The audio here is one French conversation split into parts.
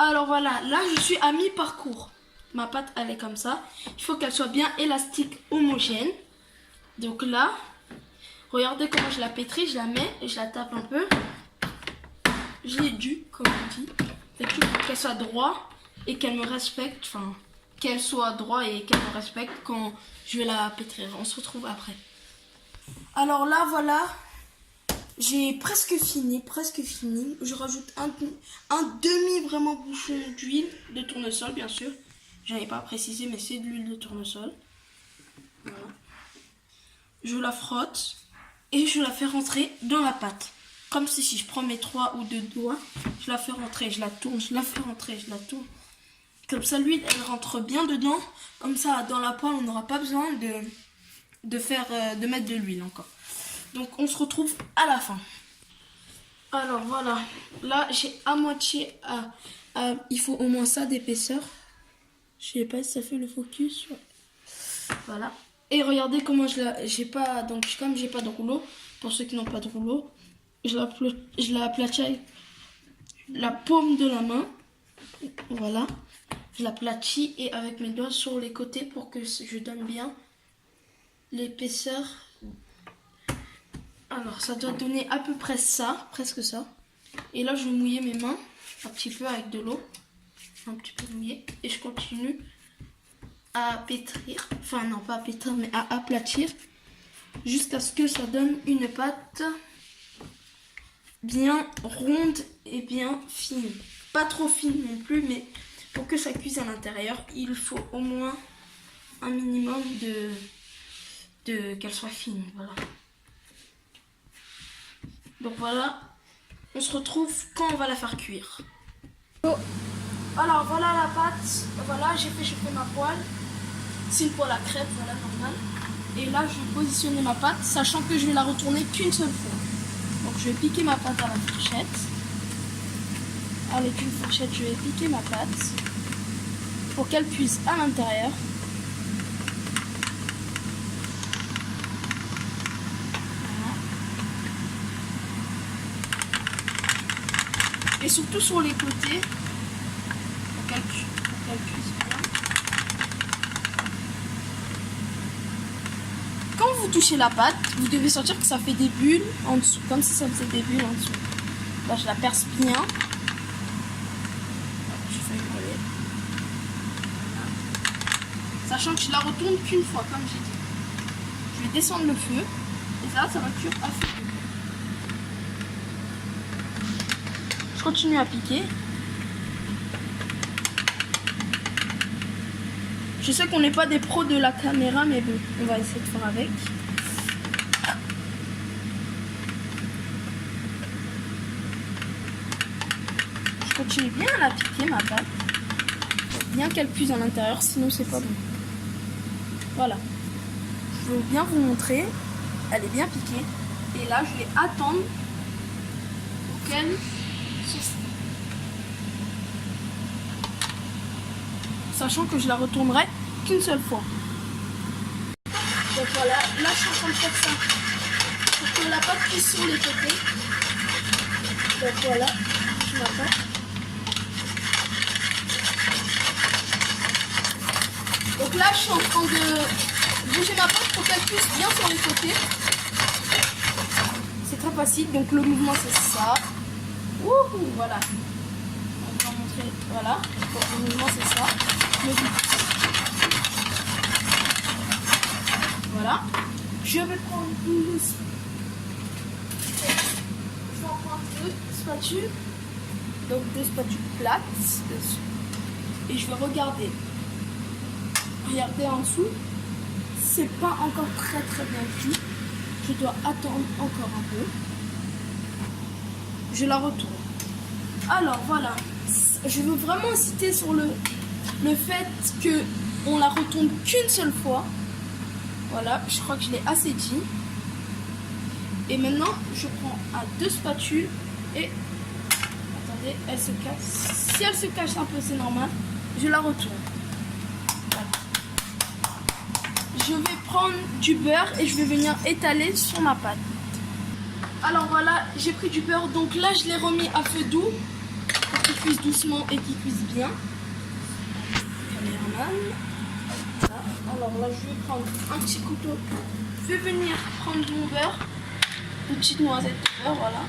Alors voilà, là je suis à mi-parcours. Ma pâte elle est comme ça. Il faut qu'elle soit bien élastique, homogène. Donc là, regardez comment je la pétris, je la mets et je la tape un peu. Je l'ai dû, comme on dit. C'est tout pour qu'elle soit droite et qu'elle me respecte. Enfin, qu'elle soit droite et qu'elle me respecte quand je vais la pétrir. On se retrouve après. Alors là, voilà. J'ai presque fini. Je rajoute un demi vraiment bouchon d'huile de tournesol, bien sûr. Je n'avais pas précisé, mais c'est de l'huile de tournesol. Voilà. Je la frotte et je la fais rentrer dans la pâte. Comme si je prends mes 3 ou 2 doigts, je la fais rentrer, je la tourne, je la fais rentrer, je la tourne. Comme ça, l'huile, elle rentre bien dedans. Comme ça, dans la poêle, on n'aura pas besoin de mettre de l'huile encore. Donc, on se retrouve à la fin. Alors, voilà. Là, j'ai à moitié il faut au moins ça d'épaisseur. Je sais pas si ça fait le focus. Voilà. Et regardez comment j'ai pas de rouleau. Pour ceux qui n'ont pas de rouleau, je la aplatis avec la paume de la main. Voilà. Je l'aplatis et avec mes doigts sur les côtés pour que je donne bien l'épaisseur. Alors, ça doit donner à peu près ça, presque ça. Et là, je vais mouiller mes mains un petit peu avec de l'eau. Un petit peu mouillé. Et je continue à pétrir. Enfin, non, pas à pétrir, mais à aplatir. Jusqu'à ce que ça donne une pâte bien ronde et bien fine. Pas trop fine non plus, mais pour que ça cuise à l'intérieur, il faut au moins un minimum qu'elle soit fine. Voilà. Donc voilà, on se retrouve quand on va la faire cuire. Alors voilà la pâte, voilà, j'ai fait chauffer ma poêle. C'est une poêle à crêpes, voilà, normale. Et là, je vais positionner ma pâte, sachant que je vais la retourner qu'une seule fois. Donc je vais piquer ma pâte à la fourchette. Avec une fourchette, je vais piquer ma pâte pour qu'elle cuise à l'intérieur. Et surtout sur les côtés, pour qu'elle cuise bien. Quand vous touchez la pâte, vous devez sentir que ça fait des bulles en dessous, comme si ça faisait des bulles en dessous. Là, je la perce bien. Je fais brûler. Sachant que je la retourne qu'une fois, comme j'ai dit. Je vais descendre le feu, et là, ça va cuire à feu. Je continue à piquer. Je sais qu'on n'est pas des pros de la caméra, mais bon, on va essayer de faire avec. Je continue bien à la piquer, ma pâte. Bien qu'elle cuise à l'intérieur, sinon c'est pas bon. Voilà. Je veux bien vous montrer. Elle est bien piquée. Et là, je vais attendre pour qu'elle... Sachant que je la retournerai qu'une seule fois. Donc voilà, là je suis en train de faire ça pour que la pâte cuise sur les côtés. Donc voilà, je la pâte. Donc là je suis en train de bouger ma pâte pour qu'elle cuise bien sur les côtés. C'est très facile, donc le mouvement c'est ça. Wouhou, voilà. On va montrer, voilà. Donc le mouvement c'est ça. Voilà. Je vais prendre deux spatules. Donc 2 spatules plates. Et je vais regarder. Regardez en dessous. C'est pas encore très bien cuit. Je dois attendre encore un peu. Je la retourne. Alors voilà. Je veux vraiment insister sur le fait qu'on la retourne qu'une seule fois. Voilà, je crois que je l'ai assez dit. Et maintenant, je prends 2 spatules et... Attendez, elle se casse. Si elle se cache un peu, c'est normal. Je la retourne. Voilà. Je vais prendre du beurre et je vais venir étaler sur ma pâte. Alors voilà, j'ai pris du beurre. Donc là, je l'ai remis à feu doux. pour qu'il cuise doucement et qu'il cuise bien. Caméraman. Voilà. Alors là, je vais prendre un petit couteau. Je vais venir prendre mon beurre. Une petite noisette de beurre, voilà.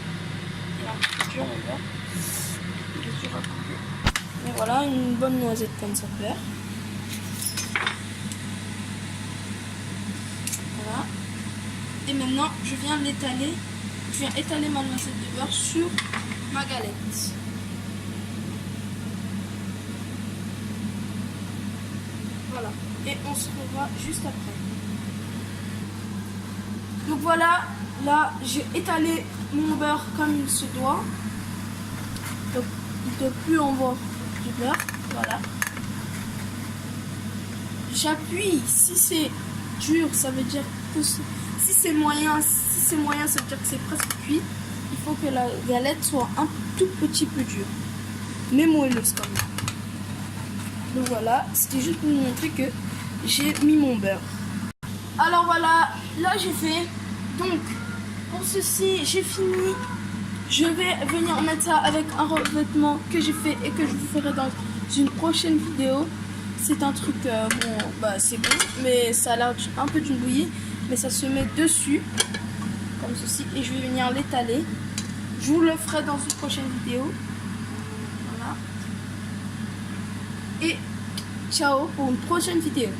Il est un peu dur le beurre. Il est dur à couper. Mais voilà, une bonne noisette comme ça faire. Voilà. Et maintenant, je viens l'étaler. Je viens étaler ma noisette de beurre sur ma galette. Voilà. Et on se revoit juste après. Donc voilà, là j'ai étalé mon beurre comme il se doit. Donc il ne doit plus en voir du beurre. Voilà. J'appuie. Si c'est dur, ça veut dire que si c'est moyen, ça veut dire que c'est presque cuit. Il faut que la galette soit un tout petit peu dure, mais moelleuse quand même. Donc voilà, c'était juste pour vous montrer que j'ai mis mon beurre. Alors voilà, là j'ai fait. Donc pour ceci, j'ai fini. Je vais venir mettre ça avec un revêtement que j'ai fait et que je vous ferai dans une prochaine vidéo. C'est un truc, bon, bah c'est bon, mais ça a l'air un peu d'une bouillie. Mais ça se met dessus, comme ceci, et je vais venir l'étaler. Je vous le ferai dans une prochaine vidéo. Voilà. Et ciao pour une prochaine vidéo.